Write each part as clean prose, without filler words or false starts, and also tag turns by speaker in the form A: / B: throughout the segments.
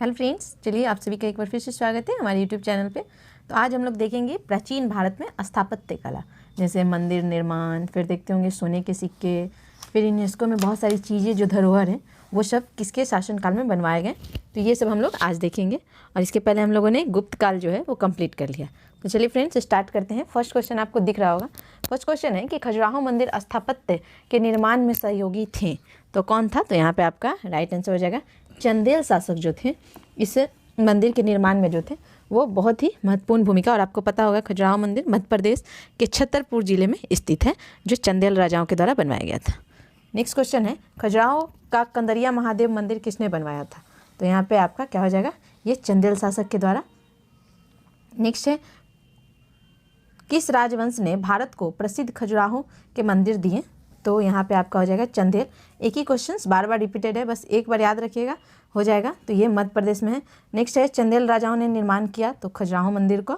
A: Hello friends, चलिए आप सभी का एक बार फिर से स्वागत है हमारे यूट्यूब चैनल पे। तो आज हम लोग देखेंगे प्राचीन भारत में स्थापत्य कला, जैसे मंदिर निर्माण, फिर देखते होंगे सोने के सिक्के, फिर यूनेस्को में बहुत सारी चीज़ें जो धरोहर हैं वो सब किसके शासनकाल में बनवाए गए। तो ये सब हम लोग आज देखेंगे और इसके पहले हम लोगों ने गुप्त काल जो है वो कंप्लीट कर लिया। तो चलिए फ्रेंड्स स्टार्ट करते हैं। फर्स्ट क्वेश्चन आपको दिख रहा होगा। फर्स्ट क्वेश्चन है कि खजुराहो मंदिर स्थापत्य के निर्माण में सहयोगी थे, तो कौन था? तो यहाँ पे आपका राइट आंसर हो जाएगा चंदेल शासक जो थे इस मंदिर के निर्माण में जो थे वो बहुत ही महत्वपूर्ण भूमिका। और आपको पता होगा खजुराहो मंदिर मध्य प्रदेश के छतरपुर जिले में स्थित है, जो चंदेल राजाओं के द्वारा बनवाया गया था। नेक्स्ट क्वेश्चन है खजुराहो का कंदरिया महादेव मंदिर किसने बनवाया था? तो यहाँ पे आपका क्या हो जाएगा, ये चंदेल शासक के द्वारा। नेक्स्ट है किस राजवंश ने भारत को प्रसिद्ध खजुराहो के मंदिर दिए? तो यहाँ पे आपका हो जाएगा चंदेल। एक ही क्वेश्चन बार बार रिपीटेड है, बस एक बार याद रखिएगा हो जाएगा। तो ये मध्य प्रदेश में है। नेक्स्ट है चंदेल राजाओं ने निर्माण किया तो खजुराहो मंदिर को।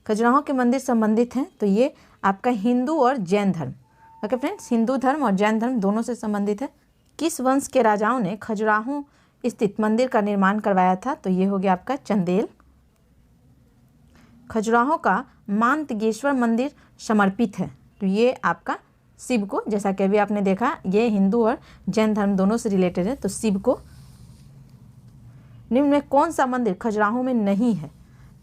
A: खजुराहो के मंदिर संबंधित हैं तो ये आपका हिंदू और जैन धर्म। ओके फ्रेंड्स, हिंदू धर्म और जैन धर्म दोनों से संबंधित है। किस वंश के राजाओं ने खजुराहो स्थित मंदिर का निर्माण करवाया था? तो ये हो गया आपका चंदेल। खजुराहो का मांतगेश्वर मंदिर समर्पित है तो ये आपका शिव को, जैसा कि अभी आपने देखा ये हिंदू और जैन धर्म दोनों से रिलेटेड है, तो शिव को। निम्न में कौन सा मंदिर खजुराहो में नहीं है?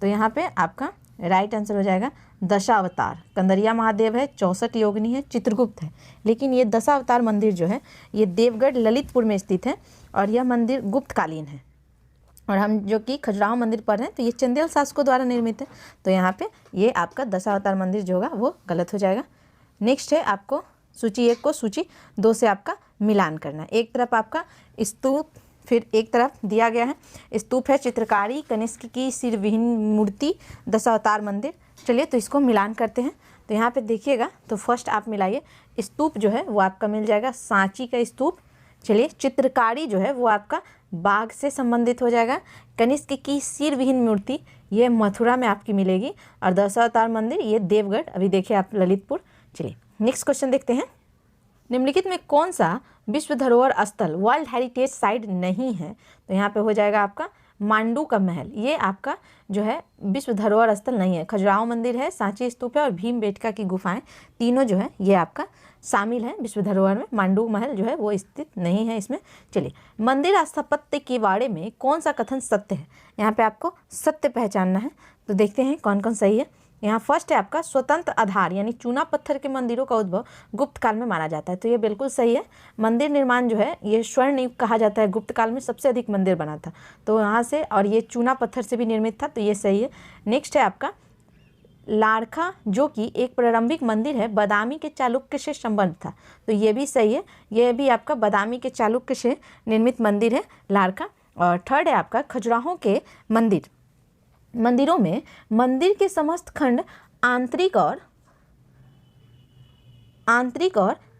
A: तो यहाँ पे आपका राइट आंसर हो जाएगा दशावतार। कंदरिया महादेव है, 64 योगिनी है, चित्रगुप्त है, लेकिन ये दशावतार मंदिर जो है ये देवगढ़ ललितपुर में स्थित है और यह मंदिर गुप्तकालीन है। और हम जो कि खजुराहो मंदिर पढ़ रहे हैं तो ये चंदेल शासकों द्वारा निर्मित है, तो यहाँ पे ये आपका दशावतार मंदिर जो होगा वो गलत हो जाएगा। नेक्स्ट है आपको सूची 1 को सूची 2 से आपका मिलान करना है। एक तरफ आपका स्तूप, फिर एक तरफ दिया गया है स्तूप है चित्रकारी, कनिष्क की सिरविहीन मूर्ति, दशावतार मंदिर। चलिए तो इसको मिलान करते हैं। तो यहाँ पे देखिएगा तो फर्स्ट आप मिलाइए, स्तूप जो है वो आपका मिल जाएगा सांची का स्तूप। चलिए चित्रकारी जो है वो आपका बाघ से संबंधित हो जाएगा। कनिष्क की सिरविहीन मूर्ति ये मथुरा में आपकी मिलेगी और दशावतार मंदिर ये देवगढ़, अभी देखिए आप ललितपुर। चलिए नेक्स्ट क्वेश्चन देखते हैं। निम्नलिखित में कौन सा विश्व धरोहर स्थल वर्ल्ड हेरिटेज साइट नहीं है? तो यहाँ पे हो जाएगा आपका मांडू का महल। ये आपका जो है विश्व धरोहर स्थल नहीं है। खजुराहो मंदिर है, सांची स्तूप है और भीमबेटका की गुफाएं, तीनों जो है ये आपका शामिल है विश्व धरोहर में। मांडू महल जो है वो स्थित नहीं है इसमें। चलिए मंदिर स्थापत्य के बारे में कौन सा कथन सत्य है? यहाँ पे आपको सत्य पहचानना है, तो देखते हैं कौन कौन सही है। यहाँ फर्स्ट है आपका स्वतंत्र आधार यानी चूना पत्थर के मंदिरों का उद्भव गुप्त काल में माना जाता है, तो ये बिल्कुल सही है। मंदिर निर्माण जो है ये स्वर्ण युग कहा जाता है, गुप्त काल में सबसे अधिक मंदिर बना था तो यहाँ से, और ये चूना पत्थर से भी निर्मित था, तो ये सही है। नेक्स्ट है आपका लारखा जो कि एक प्रारंभिक मंदिर है, बादामी के चालुक्य से संबंध था, तो ये भी सही है। ये भी आपका बादामी के चालुक्य से निर्मित मंदिर है लारखा। और थर्ड है आपका खजुराहो के मंदिरों में मंदिर के समस्त खंड आंतरिक और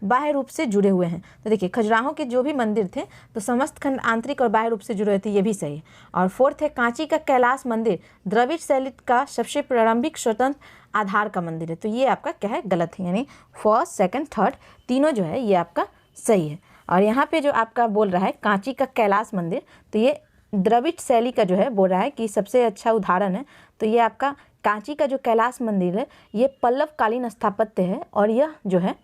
A: बाह्य रूप से जुड़े हुए हैं। तो देखिए खजुराहो के जो भी मंदिर थे तो समस्त खंड आंतरिक और बाह्य रूप से जुड़े हुए थे, ये भी सही है। और फोर्थ है कांची का कैलाश मंदिर द्रविड़ शैली का सबसे प्रारंभिक स्वतंत्र आधार का मंदिर है, तो ये आपका क्या है, गलत है। यानी फर्स्ट, सेकंड, थर्ड तीनों जो है ये आपका सही है। और यहाँ पे जो आपका बोल रहा है कांची का कैलाश मंदिर, तो ये द्रविड़ शैली का जो है बोल रहा है कि सबसे अच्छा उदाहरण है, तो ये आपका कांची का जो कैलाश मंदिर है ये पल्लव कालीन स्थापत्य है और यह जो है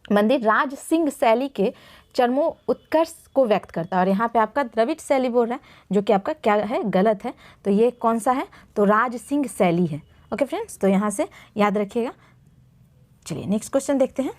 A: मंदिर राज सिंह शैली के चरमो उत्कर्ष को व्यक्त करता है। और यहाँ पे आपका द्रविड़ शैली बोल रहा है जो कि आपका क्या है, गलत है। तो ये कौन सा है, तो राज सिंह शैली है। ओके फ्रेंड्स, तो यहाँ से याद रखिएगा। चलिए नेक्स्ट क्वेश्चन देखते हैं।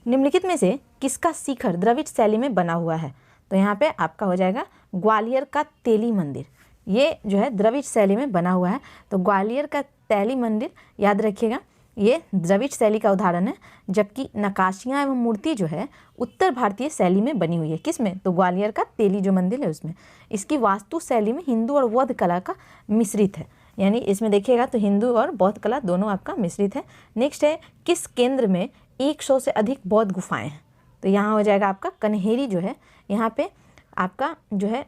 A: निम्नलिखित में से किसका शिखर द्रविड़ शैली में बना हुआ है? तो यहाँ पे आपका हो जाएगा ग्वालियर का तेली मंदिर, ये जो है द्रविड़ शैली में बना हुआ है। तो ग्वालियर का तेली मंदिर याद रखिएगा, ये द्रविड़ शैली का उदाहरण है, जबकि नक्काशियाँ एवं मूर्ति जो है उत्तर भारतीय शैली में बनी हुई है। किस में? तो ग्वालियर का तेली जो मंदिर है उसमें। इसकी वास्तु शैली में हिंदू और बौद्ध कला का मिश्रित है, यानी इसमें देखिएगा तो हिंदू और बौद्ध कला दोनों आपका मिश्रित है। नेक्स्ट है किस केंद्र में 100 से अधिक बौद्ध गुफाएं हैं? तो यहाँ हो जाएगा आपका कन्हेरी जो है, यहाँ पे आपका जो है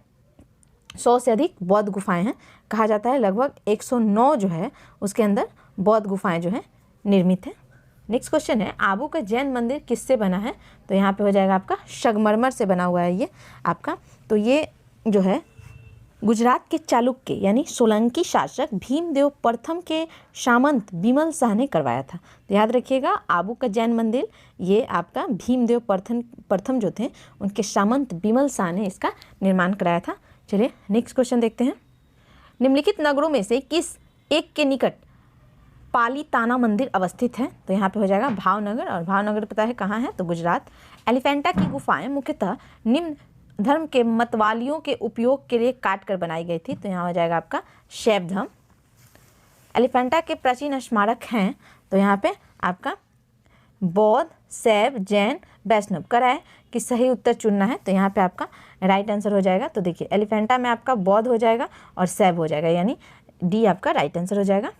A: 100 से अधिक बौद्ध गुफाएं हैं। कहा जाता है लगभग 109 जो है उसके अंदर बौद्ध गुफाएं जो है निर्मित है। नेक्स्ट क्वेश्चन है आबू का जैन मंदिर किससे बना है? तो यहाँ पे हो जाएगा आपका संगमरमर से बना हुआ है ये आपका। तो ये जो है गुजरात के चालुक्य यानी सोलंकी शासक भीमदेव प्रथम के सामंत बिमल शाह ने करवाया था। तो याद रखिएगा, आबू का जैन मंदिर ये आपका भीमदेव प्रथम जो थे उनके सामंत बिमल शाह ने इसका निर्माण कराया था। चलिए नेक्स्ट क्वेश्चन देखते हैं। निम्नलिखित नगरों में से किस एक के निकट पालीताना मंदिर अवस्थित है? तो यहाँ पे हो जाएगा भावनगर, और भावनगर पता है कहाँ है? तो गुजरात। एलिफेंटा की गुफाएं मुख्यतः निम्न धर्म के मतवालियों के उपयोग के लिए काट कर बनाई गई थी। तो यहाँ हो जाएगा आपका शैव धर्म। एलिफेंटा के प्राचीन स्मारक हैं, तो यहाँ पे आपका बौद्ध, शैव, जैन, वैष्णव। कराए कि सही उत्तर चुनना है, तो यहाँ पे आपका राइट आंसर हो जाएगा। तो देखिए एलिफेंटा में आपका बौद्ध हो जाएगा और शैव हो जाएगा, यानी डी आपका राइट आंसर हो जाएगा।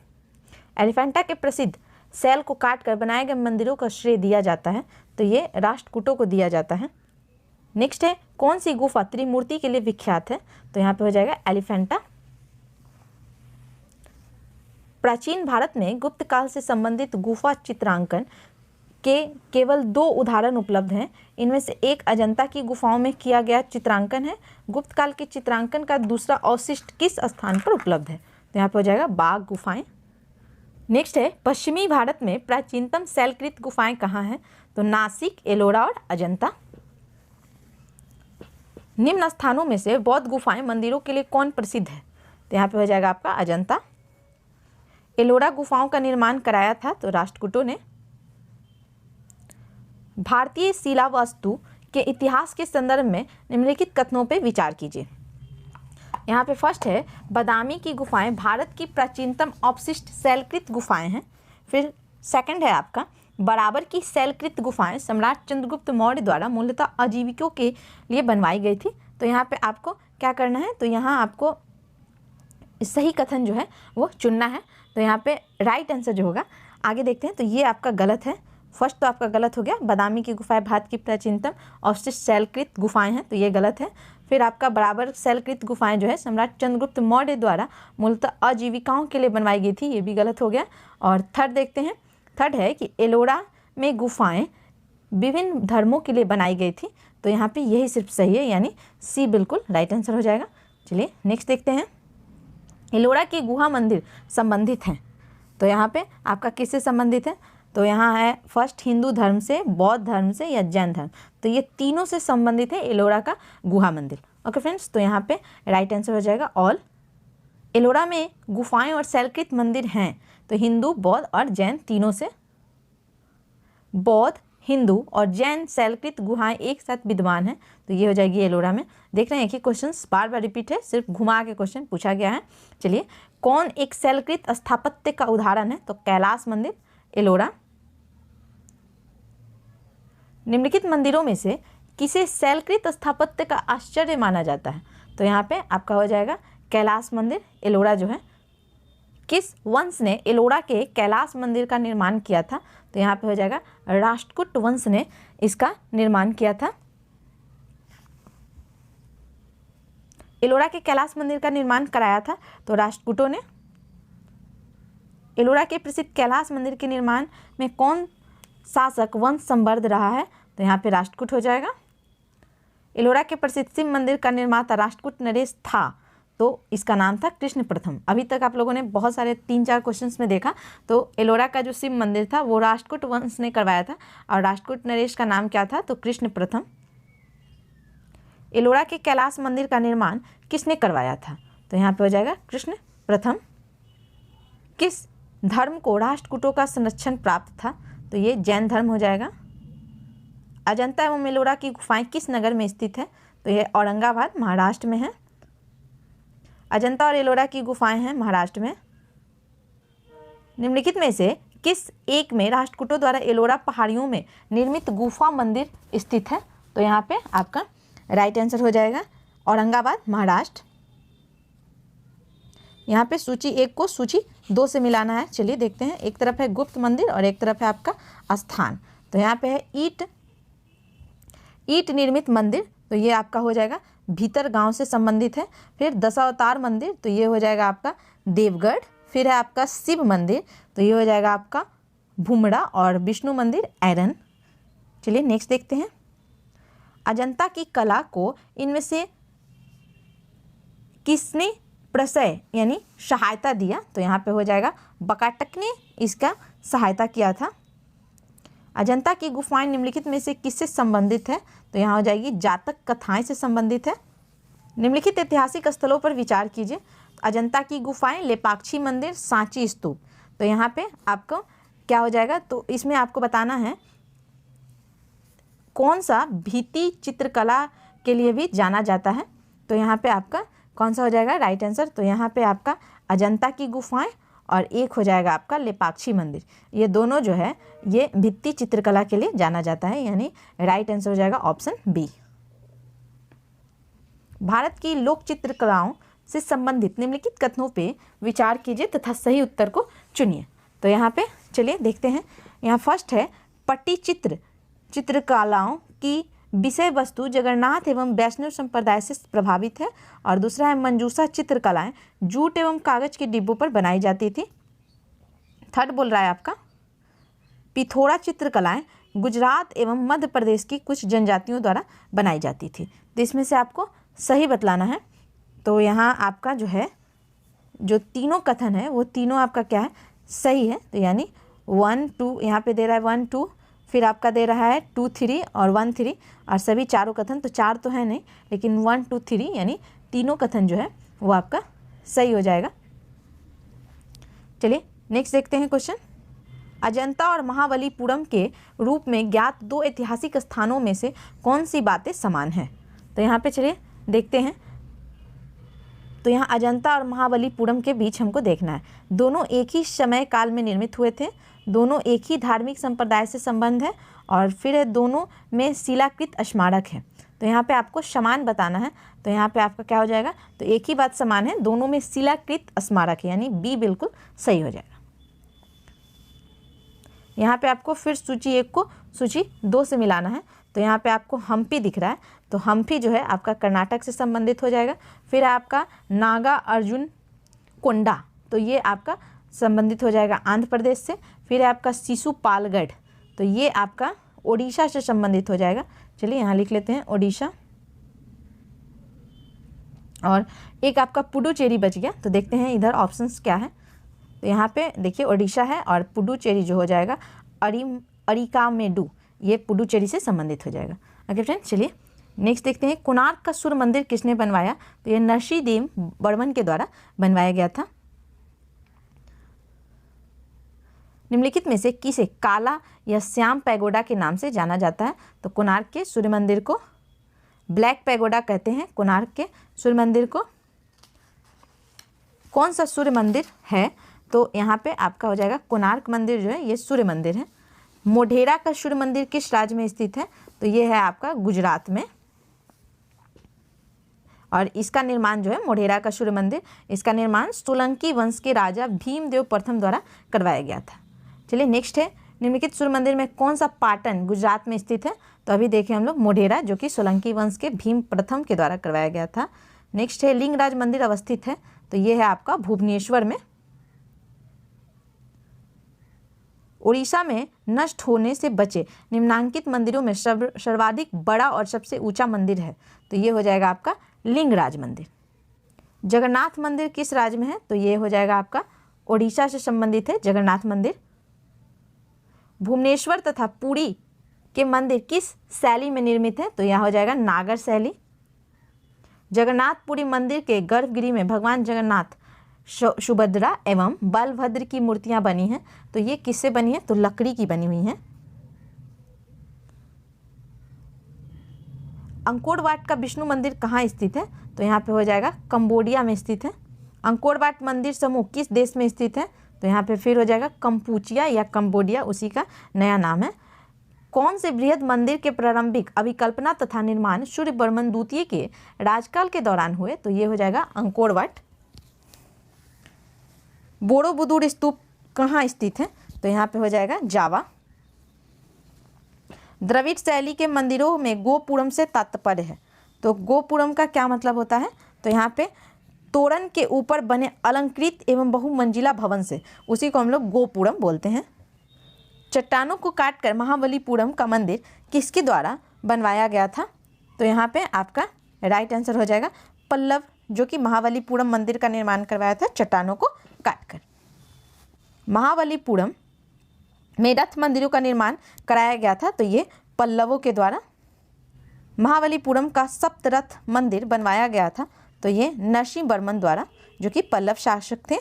A: एलिफेंटा के प्रसिद्ध सेल को काट कर बनाए गए मंदिरों का श्रेय दिया जाता है, तो ये राष्ट्रकूटों को दिया जाता है। नेक्स्ट है, कौन सी गुफा त्रिमूर्ति के लिए विख्यात है? तो यहाँ पे हो जाएगा एलिफेंटा। प्राचीन भारत में गुप्त काल से संबंधित गुफा चित्रांकन के केवल 2 उदाहरण उपलब्ध हैं। इनमें से एक अजंता की गुफाओं में किया गया चित्रांकन है। गुप्त काल के चित्रांकन का दूसरा अवशिष्ट किस स्थान पर उपलब्ध है? तो यहाँ पे हो जाएगा बाघ गुफाएं। नेक्स्ट है, पश्चिमी भारत में प्राचीनतम शैलकृत गुफाएं कहाँ हैं? तो नासिक, एलोरा और अजंता। निम्न स्थानों में से बौद्ध गुफाएं मंदिरों के लिए कौन प्रसिद्ध है? तो यहाँ पे हो जाएगा आपका अजंता। एलोरा गुफाओं का निर्माण कराया था तो राष्ट्रकूटों ने। भारतीय शिलावास्तु के इतिहास के संदर्भ में निम्नलिखित कथनों पर विचार कीजिए। यहाँ पे फर्स्ट है, बादामी की गुफाएं भारत की प्राचीनतम अवशिष्ट शैलकृत गुफाएं हैं। फिर सेकंड है आपका, बराबर की शैलकृत गुफाएं सम्राट चंद्रगुप्त मौर्य द्वारा मूलतः आजीविकों के लिए बनवाई गई थी। तो यहाँ पे आपको क्या करना है? तो यहाँ आपको सही कथन जो है वो चुनना है। तो यहाँ पे राइट आंसर जो होगा, आगे देखते हैं। तो ये आपका गलत है। फर्स्ट तो आपका गलत हो गया, बादामी की गुफाएं भारत की प्राचीनतम अवशिष्ट शैलकृत गुफाएं हैं, तो ये गलत है। फिर आपका बराबर शैलकृत गुफाएं जो है सम्राट चंद्रगुप्त मौर्य द्वारा मूलतः आजीविकाओं के लिए बनवाई गई थी, ये भी गलत हो गया। और थर्ड देखते हैं, थर्ड है कि एलोरा में गुफाएं विभिन्न धर्मों के लिए बनाई गई थी। तो यहाँ पे यही सिर्फ सही है, यानी सी बिल्कुल राइट आंसर हो जाएगा। चलिए नेक्स्ट देखते हैं। एलोरा के गुहा मंदिर संबंधित हैं, तो यहाँ पे आपका किससे संबंधित है? तो यहाँ है फर्स्ट हिंदू धर्म से, बौद्ध धर्म से या जैन धर्म। तो ये तीनों से संबंधित है एलोरा का गुहा मंदिर। ओके फ्रेंड्स, तो यहाँ पे राइट आंसर हो जाएगा ऑल। एलोरा में गुफाएं और शैलकृत मंदिर हैं, तो हिंदू, बौद्ध और जैन तीनों से। बौद्ध, हिंदू और जैन शैलकृत गुहाएं एक साथ विद्यमान हैं, तो ये हो जाएगी एलोरा में। देख रहे हैं कि क्वेश्चन बार बार रिपीट है, सिर्फ घुमा के क्वेश्चन पूछा गया है। चलिए, कौन एक शैलकृत स्थापत्य का उदाहरण है? तो कैलाश मंदिर, एलोरा। निम्नलिखित मंदिरों में से किसे शैलकृत स्थापत्य का आश्चर्य माना जाता है? तो यहाँ पे आपका हो जाएगा कैलाश मंदिर, एलोरा जो है। किस वंश ने एलोरा के कैलाश मंदिर का निर्माण किया था? तो यहाँ पे हो जाएगा राष्ट्रकूट वंश ने इसका निर्माण किया था। एलोरा के कैलाश मंदिर का निर्माण कराया था तो राष्ट्रकूटों ने। एलोरा के प्रसिद्ध कैलाश मंदिर के निर्माण में कौन शासक वंश संबद्ध रहा है? तो यहाँ पे राष्ट्रकूट हो जाएगा। एलोरा के प्रसिद्ध शिव मंदिर का निर्माता राष्ट्रकूट नरेश था, तो इसका नाम था कृष्ण प्रथम। अभी तक आप लोगों ने बहुत सारे 3-4 क्वेश्चंस में देखा, तो एलोरा का जो शिव मंदिर था वो राष्ट्रकूट वंश ने करवाया था, और राष्ट्रकूट नरेश का नाम क्या था? तो कृष्ण प्रथम। एलोरा के कैलाश मंदिर का निर्माण किसने करवाया था? तो यहाँ पे हो जाएगा कृष्ण प्रथम। किस धर्म को राष्ट्रकूटों का संरक्षण प्राप्त था? तो ये जैन धर्म हो जाएगा। अजंता एवं एलोरा की गुफाएं किस नगर में स्थित है? तो ये औरंगाबाद महाराष्ट्र में है। अजंता और एलोरा की गुफाएं हैं महाराष्ट्र में। निम्नलिखित में से किस एक में राष्ट्रकूटों द्वारा एलोरा पहाड़ियों में निर्मित गुफा मंदिर स्थित है? तो यहाँ पे आपका राइट आंसर हो जाएगा औरंगाबाद महाराष्ट्र। यहाँ पे सूची 1 को सूची 2 से मिलाना है। चलिए देखते हैं, एक तरफ है गुप्त मंदिर और एक तरफ है आपका स्थान। तो यहाँ पे है ईट निर्मित मंदिर, तो ये आपका हो जाएगा भीतर गांव से संबंधित है। फिर दशावतार मंदिर, तो ये हो जाएगा आपका देवगढ़। फिर है आपका शिव मंदिर, तो ये हो जाएगा आपका भुमड़ा। और विष्णु मंदिर ऐरन। चलिए नेक्स्ट देखते हैं। अजंता की कला को इनमें से किसने प्रशय यानी सहायता दिया, तो यहाँ पे हो जाएगा बकाटक ने इसका सहायता किया था। अजंता की गुफाएं निम्नलिखित में से किससे संबंधित है, तो यहाँ हो जाएगी जातक कथाएं से संबंधित है। निम्नलिखित ऐतिहासिक स्थलों पर विचार कीजिए। अजंता की गुफाएं, लेपाक्षी मंदिर, सांची स्तूप। तो यहाँ पे आपको क्या हो जाएगा, तो इसमें आपको बताना है कौन सा भित्ति चित्रकला के लिए भी जाना जाता है। तो यहाँ पे आपका कौन सा हो जाएगा राइट आंसर, तो यहाँ पे आपका अजंता की गुफाएं और एक हो जाएगा आपका लेपाक्षी मंदिर। ये दोनों जो है ये भित्ति चित्रकला के लिए जाना जाता है, यानी राइट आंसर हो जाएगा ऑप्शन बी। भारत की लोक चित्रकलाओं से संबंधित निम्नलिखित कथनों पे विचार कीजिए तथा सही उत्तर को चुनिए। तो यहाँ पे चलिए देखते हैं। यहाँ फर्स्ट है पट्टी चित्रकलाओं की विषय वस्तु जगन्नाथ एवं वैष्णव संप्रदाय से प्रभावित है, और दूसरा है मंजूषा चित्रकलाएं जूट एवं कागज के डिब्बों पर बनाई जाती थी। थर्ड बोल रहा है आपका पिथौरा चित्रकलाएं गुजरात एवं मध्य प्रदेश की कुछ जनजातियों द्वारा बनाई जाती थी। तो इसमें से आपको सही बतलाना है। तो यहाँ आपका जो है जो तीनों कथन है वो तीनों आपका क्या है सही है। तो यानी 1 2 यहाँ पे दे रहा है 1 2, फिर आपका दे रहा है 2 3 और 1 3, और सभी चारों कथन तो 4 तो है नहीं, लेकिन 1 2 3 यानी तीनों कथन जो है वो आपका सही हो जाएगा। चलिए नेक्स्ट देखते हैं क्वेश्चन। अजंता और महाबलीपुरम के रूप में ज्ञात दो ऐतिहासिक स्थानों में से कौन सी बातें समान हैं। तो यहाँ पे चलिए देखते हैं। तो यहाँ अजंता और महाबलीपुरम के बीच हमको देखना है, दोनों एक ही समय काल में निर्मित हुए थे, दोनों एक ही धार्मिक संप्रदाय से संबंध है, और फिर दोनों में शिलाकृत स्मारक है। तो यहाँ पे आपको समान बताना है। तो यहाँ पे आपका क्या हो जाएगा, तो एक ही बात समान है, दोनों में शिलाकृत स्मारक है, यानी बी बिल्कुल सही हो जाएगा। यहाँ पे आपको फिर सूची 1 को सूची 2 से मिलाना है। तो यहाँ पे आपको हम्पी दिख रहा है, तो हम्पी जो है आपका कर्नाटक से संबंधित हो जाएगा। फिर आपका नागा अर्जुन कोंडा, तो ये आपका संबंधित हो जाएगा आंध्र प्रदेश से। फिर आपका शिशुपालगढ़, तो ये आपका ओडिशा से संबंधित हो जाएगा। चलिए यहाँ लिख लेते हैं ओडिशा। और एक आपका पुडुचेरी बच गया, तो देखते हैं इधर ऑप्शंस क्या है। तो यहाँ पे देखिए ओडिशा है, और पुडुचेरी जो हो जाएगा अरिकामेडू, ये पुडुचेरी से संबंधित हो जाएगा। ओके फ्रेंड, चलिए नेक्स्ट देखते हैं। कोणार्क का सूर्य मंदिर किसने बनवाया। तो ये नरसिंहदेव बर्मन के द्वारा बनवाया गया था। निम्नलिखित में से किसे काला या श्याम पैगोडा के नाम से जाना जाता है। तो कोणार्क के सूर्य मंदिर को ब्लैक पैगोडा कहते हैं। कोणार्क के सूर्य मंदिर को कौन सा सूर्य मंदिर है, तो यहाँ पे आपका हो जाएगा कोणार्क मंदिर जो है ये सूर्य मंदिर है। मोढेरा का सूर्य मंदिर किस राज्य में स्थित है, तो ये है आपका गुजरात में, और इसका निर्माण जो है मोढेरा का सूर्य मंदिर, इसका निर्माण सोलंकी वंश के राजा भीमदेव प्रथम द्वारा करवाया गया था। चलिए नेक्स्ट है, निम्नलिखित सूर्य मंदिर में कौन सा पाटन गुजरात में स्थित है। तो अभी देखें हम लोग मोढेरा जो कि सोलंकी वंश के भीम प्रथम के द्वारा करवाया गया था। नेक्स्ट है लिंगराज मंदिर अवस्थित है, तो ये है आपका भुवनेश्वर में। उड़ीसा में नष्ट होने से बचे निम्नांकित मंदिरों में सर्वाधिक बड़ा और सबसे ऊंचा मंदिर है, तो ये हो जाएगा आपका लिंगराज मंदिर। जगन्नाथ मंदिर किस राज्य में है, तो ये हो जाएगा आपका ओडिशा से संबंधित है जगन्नाथ मंदिर। भुवनेश्वर तथा पुरी के मंदिर किस शैली में निर्मित है, तो यह हो जाएगा नागर शैली। जगन्नाथपुरी मंदिर के गर्भगृह में भगवान जगन्नाथ, सुभद्रा एवं बलभद्र की मूर्तियां बनी हैं, तो ये किससे बनी है, तो लकड़ी की बनी हुई हैं। अंकोर वाट का विष्णु मंदिर कहाँ स्थित है, तो यहाँ पे हो जाएगा कंबोडिया में स्थित है। अंकोर वाट मंदिर समूह किस देश में स्थित है, तो यहाँ पे फिर हो जाएगा कंपूचिया या कंबोडिया, उसी का नया नाम है। कौन से बृहद मंदिर के प्रारंभिक अभिकल्पना तथा निर्माण सूर्य बर्मन द्वितीय के राजकाल के दौरान हुए, तो ये हो जाएगा अंकोर वाट। बोरोबुदुर स्तूप कहाँ स्थित है, तो यहाँ पे हो जाएगा जावा। द्रविड़ शैली के मंदिरों में गोपुरम से तात्पर्य है, तो गोपुरम का क्या मतलब होता है, तो यहाँ पे तोरण के ऊपर बने अलंकृत एवं बहुमंजिला भवन से, उसी को हम लोग गोपुरम बोलते हैं। चट्टानों को काटकर महाबलीपुरम का मंदिर किसके द्वारा बनवाया गया था, तो यहाँ पे आपका राइट आंसर हो जाएगा पल्लव जो कि महाबलीपुरम मंदिर का निर्माण करवाया था चट्टानों को काटकर। महाबलीपुरम में रथ मंदिरों का निर्माण कराया गया था, तो ये पल्लवों के द्वारा। महाबलीपुरम का सप्तरथ मंदिर बनवाया गया था, तो ये नरसिंहवर्मन द्वारा, जो कि पल्लव शासक थे।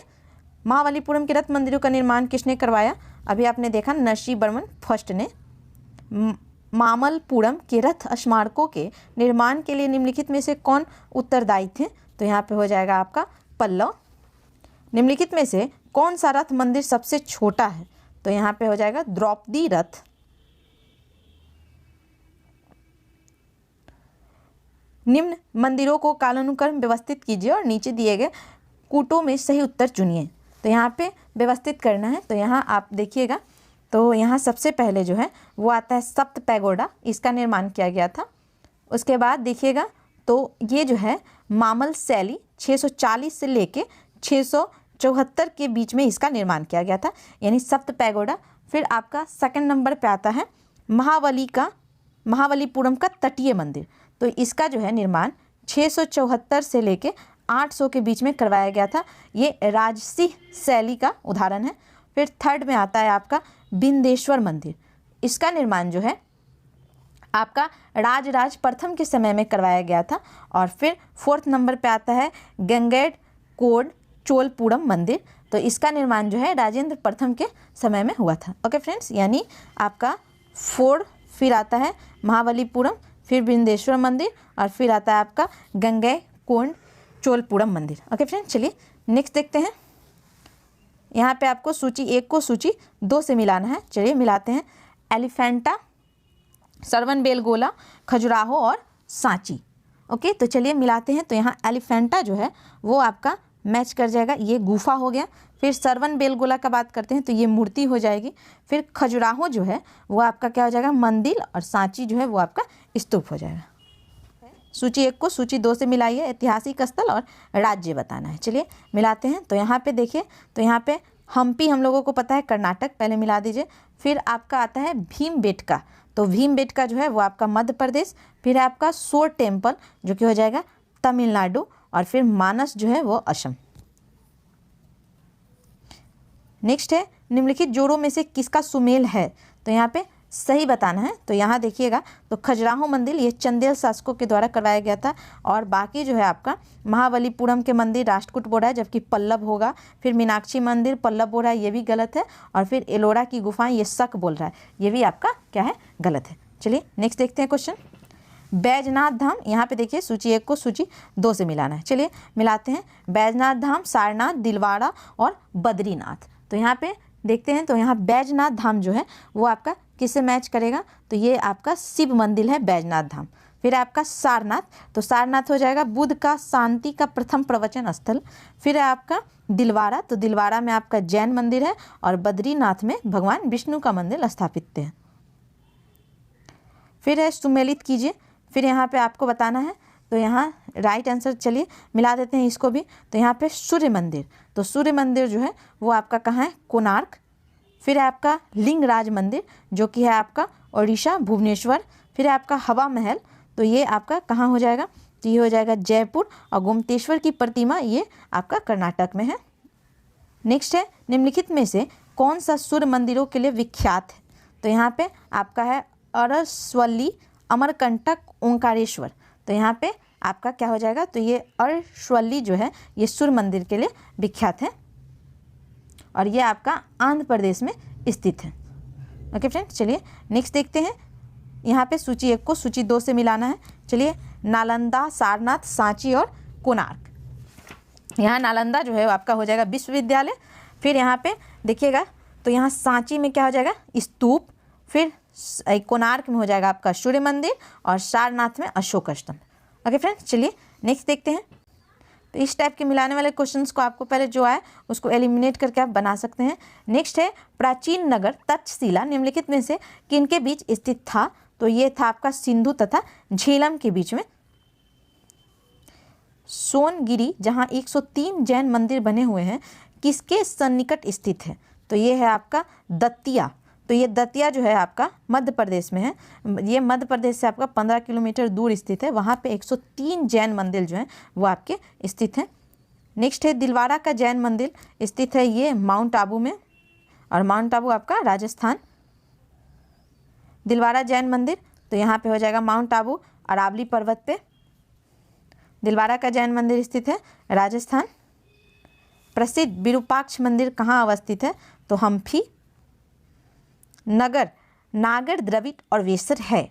A: महाबलीपुरम के रथ मंदिरों का निर्माण किसने करवाया? अभी आपने देखा नरसिंहवर्मन फर्स्ट ने। मामल्लपुरम के रथ स्मारकों के निर्माण के लिए निम्नलिखित में से कौन उत्तरदायी थे? तो यहाँ पे हो जाएगा आपका पल्लव। निम्नलिखित में से कौन सा रथ मंदिर सबसे छोटा है? तो यहाँ पे हो जाएगा द्रौपदी रथ। निम्न मंदिरों को कालानुक्रम व्यवस्थित कीजिए और नीचे दिए गए कूटों में सही उत्तर चुनिए। तो यहाँ पे व्यवस्थित करना है, तो यहाँ आप देखिएगा, तो यहाँ सबसे पहले जो है वो आता है सप्त पैगोडा, इसका निर्माण किया गया था। उसके बाद देखिएगा तो ये जो है मामल शैली 640 से लेके 674 के बीच में इसका निर्माण किया गया था, यानी सप्त पैगोडा। फिर आपका सेकंड नंबर पे आता है महाबलीपुरम का तटीय मंदिर, तो इसका जो है निर्माण 674 से लेके 800 के बीच में करवाया गया था। ये राजसी शैली का उदाहरण है। फिर थर्ड में आता है आपका बिंदेश्वर मंदिर, इसका निर्माण जो है आपका राजराज प्रथम के समय में करवाया गया था। और फिर फोर्थ नंबर पे आता है गंगैकोंड चोलपुरम मंदिर, तो इसका निर्माण जो है राजेंद्र प्रथम के समय में हुआ था। ओके फ्रेंड्स, यानी आपका 4, फिर आता है महाबलीपुरम, फिर बिंदेश्वर मंदिर, और फिर आता है आपका गंगैकोंड चोलपुरम मंदिर। ओके फ्रेंड्स, चलिए नेक्स्ट देखते हैं। यहाँ पे आपको सूची 1 को सूची 2 से मिलाना है। चलिए मिलाते हैं। एलिफेंटा, श्रवणबेलगोला, खजुराहो और सांची। ओके, तो चलिए मिलाते हैं। तो यहाँ एलिफेंटा जो है वो आपका मैच कर जाएगा, ये गुफा हो गया। फिर श्रवणबेलगोला का बात करते हैं तो ये मूर्ति हो जाएगी। फिर खजुराहो जो है वो आपका क्या हो जाएगा? मंदिर, और सांची जो है वो आपका स्तूप हो जाएगा। सूची 1 को सूची 2 से मिलाइए। ऐतिहासिक स्थल और राज्य बताना है। चलिए मिलाते हैं। तो यहाँ पे देखिए, तो यहाँ पे हम्पी हम लोगों को पता है कर्नाटक, पहले मिला दीजिए। फिर आपका आता है भीमबेटका, तो भीमबेटका जो है वो आपका मध्य प्रदेश। फिर आपका सोर टेम्पल जो कि हो जाएगा तमिलनाडु, और फिर मानस जो है वो असम। नेक्स्ट है निम्नलिखित जोड़ों में से किसका सुमेल है? तो यहाँ पे सही बताना है। तो यहाँ देखिएगा, तो खजुराहो मंदिर ये चंदेल शासकों के द्वारा करवाया गया था, और बाकी जो है आपका महाबलीपुरम के मंदिर राष्ट्रकूट बोल रहा है, जबकि पल्लव होगा। फिर मीनाक्षी मंदिर पल्लव बोल रहा है, ये भी गलत है। और फिर एलोरा की गुफाएं ये शक बोल रहा है, ये भी आपका क्या है? गलत है। चलिए नेक्स्ट देखते हैं क्वेश्चन। बैजनाथ धाम, यहाँ पे देखिए सूची 1 को सूची 2 से मिलाना है। चलिए मिलाते हैं। बैजनाथ धाम, सारनाथ, दिलवाड़ा और बद्रीनाथ। तो यहाँ पे देखते हैं, तो यहाँ बैजनाथ धाम जो है वो आपका किससे मैच करेगा? तो ये आपका शिव मंदिर है बैजनाथ धाम। फिर आपका सारनाथ, तो सारनाथ हो जाएगा बुद्ध का शांति का प्रथम प्रवचन स्थल। फिर है आपका दिलवाड़ा, तो दिलवाड़ा में आपका जैन मंदिर है, और बद्रीनाथ में भगवान विष्णु का मंदिर स्थापित है। फिर है सुमेलित कीजिए। फिर यहाँ पे आपको बताना है, तो यहाँ राइट आंसर चलिए मिला देते हैं इसको भी। तो यहाँ पे सूर्य मंदिर, तो सूर्य मंदिर जो है वो आपका कहाँ है? कोणार्क। फिर है आपका लिंगराज मंदिर जो कि है आपका ओडिशा भुवनेश्वर। फिर है आपका हवा महल, तो ये आपका कहाँ हो जाएगा? तो ये हो जाएगा जयपुर। और गोमतेश्वर की प्रतिमा ये आपका कर्नाटक में है। नेक्स्ट है निम्नलिखित में से कौन सा सूर्य मंदिरों के लिए विख्यात है? तो यहाँ पे आपका है अरस्वली, अमरकंटक, ओंकारेश्वर। तो यहाँ पे आपका क्या हो जाएगा? तो ये अरस्वली जो है ये सूर्य मंदिर के लिए विख्यात है, और ये आपका आंध्र प्रदेश में स्थित है। ओके फ्रेंड्स, चलिए नेक्स्ट देखते हैं। यहाँ पे सूची 1 को सूची 2 से मिलाना है। चलिए नालंदा, सारनाथ, सांची और कोणार्क। यहाँ नालंदा जो है वो आपका हो जाएगा विश्वविद्यालय। फिर यहाँ पे देखिएगा, तो यहाँ सांची में क्या हो जाएगा? स्तूप। फिर कोणार्क में हो जाएगा आपका सूर्य मंदिर, और सारनाथ में अशोक स्तंभ। ओके फ्रेंड्स, चलिए नेक्स्ट देखते हैं। तो इस टाइप के मिलाने वाले क्वेश्चंस को आपको पहले जो आए उसको एलिमिनेट करके आप बना सकते हैं। नेक्स्ट है प्राचीन नगर तक्षशिला निम्नलिखित में से किनके बीच स्थित था? तो ये था आपका सिंधु तथा झेलम के बीच में। सोनगिरी जहाँ 103 जैन मंदिर बने हुए हैं, किसके सन्निकट स्थित है? तो ये है आपका दतिया। तो ये दतिया जो है आपका मध्य प्रदेश में है। ये मध्य प्रदेश से आपका 15 किलोमीटर दूर स्थित है। वहाँ पे 103 जैन मंदिर जो हैं वो आपके स्थित हैं। नेक्स्ट है दिलवारा का जैन मंदिर, स्थित है ये माउंट आबू में, और माउंट आबू आपका राजस्थान। दिलवारा जैन मंदिर तो यहाँ पे हो जाएगा माउंट आबू अरावली पर्वत पे। दिलवारा का जैन मंदिर स्थित है राजस्थान। प्रसिद्ध विरूपाक्ष मंदिर कहाँ अवस्थित है, तो हम्पी नगर नागर द्रविड़ और वेसर है।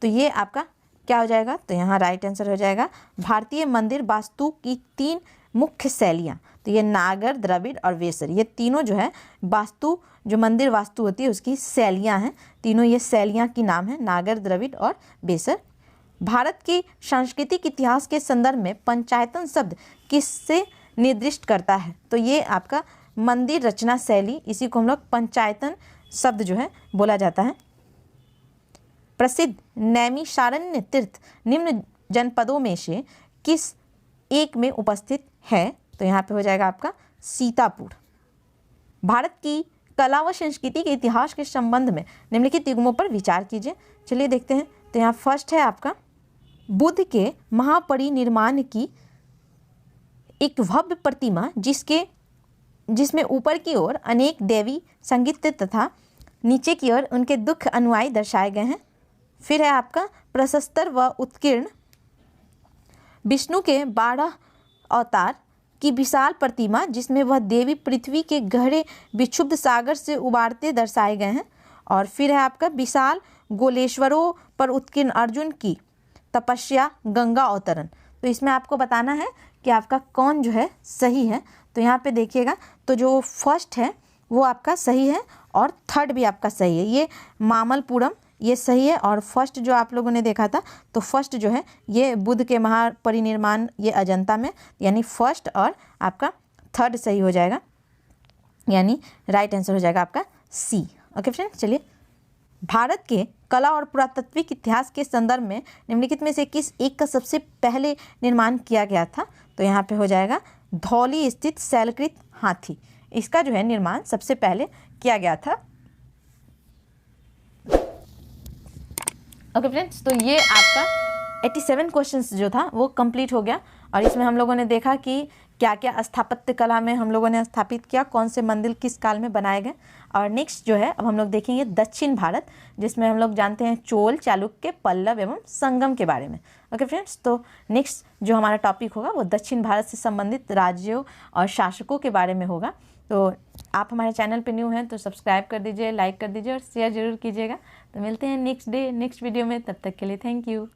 A: तो ये आपका क्या हो जाएगा, तो यहाँ राइट आंसर हो जाएगा भारतीय मंदिर वास्तु की 3 मुख्य शैलियाँ। तो ये नागर द्रविड़ और वेसर, ये तीनों जो है वास्तु, जो मंदिर वास्तु होती है उसकी शैलियाँ हैं। तीनों ये शैलियाँ की नाम है नागर द्रविड़ और वेसर। भारत की सांस्कृतिक इतिहास के संदर्भ में पंचायतन शब्द किससे निर्दिष्ट करता है, तो ये आपका मंदिर रचना शैली, इसी को हम लोग पंचायतन शब्द जो है बोला जाता है। प्रसिद्ध नैमिषारण्य तीर्थ निम्न जनपदों में से किस एक में उपस्थित है, तो यहाँ पे हो जाएगा आपका सीतापुर। भारत की कला व संस्कृति के इतिहास के संबंध में निम्नलिखित युग्मों पर विचार कीजिए। चलिए देखते हैं। तो यहाँ फर्स्ट है आपका बुद्ध के महापरिनिर्वाण की एक भव्य प्रतिमा, जिसमें ऊपर की ओर अनेक देवी संगीत तथा नीचे की ओर उनके दुख अनुयायी दर्शाए गए हैं। फिर है आपका प्रशस्तर व उत्कीर्ण विष्णु के 12 अवतार की विशाल प्रतिमा, जिसमें वह देवी पृथ्वी के गहरे विक्षुब्ध सागर से उबारते दर्शाए गए हैं। और फिर है आपका विशाल गोलेश्वरों पर उत्कीर्ण अर्जुन की तपस्या गंगा अवतरण। तो इसमें आपको बताना है कि आपका कौन जो है सही है। तो यहाँ पे देखिएगा, तो जो फर्स्ट है वो आपका सही है और थर्ड भी आपका सही है। ये मामल्लपुरम ये सही है, और फर्स्ट जो आप लोगों ने देखा था तो फर्स्ट जो है ये बुद्ध के महापरिनिर्वाण ये अजंता में, यानी फर्स्ट और आपका थर्ड सही हो जाएगा, यानी राइट आंसर हो जाएगा आपका सी। ओके फ्रेंड्स, चलिए भारत के कला और पुरातात्विक इतिहास के संदर्भ में निम्नलिखित में से किस एक का सबसे पहले निर्माण किया गया था, तो यहाँ पे हो जाएगा धौली स्थित शैलकृत हाथी, इसका जो है निर्माण सबसे पहले किया गया था। ओके फ्रेंड्स, तो ये आपका 87 क्वेश्चंस जो था वो कंप्लीट हो गया, और इसमें हम लोगों ने देखा कि क्या क्या स्थापत्य कला में हम लोगों ने स्थापित किया, कौन से मंदिर किस काल में बनाए गए। और नेक्स्ट जो है अब हम लोग देखेंगे दक्षिण भारत, जिसमें हम लोग जानते हैं चोल, चालुक्य, पल्लव एवं संगम के बारे में। ओके फ्रेंड्स, तो नेक्स्ट जो हमारा टॉपिक होगा वो दक्षिण भारत से संबंधित राज्यों और शासकों के बारे में होगा। तो आप हमारे चैनल पे न्यू हैं तो सब्सक्राइब कर दीजिए, लाइक कर दीजिए और शेयर जरूर कीजिएगा। तो मिलते हैं नेक्स्ट वीडियो में, तब तक के लिए थैंक यू।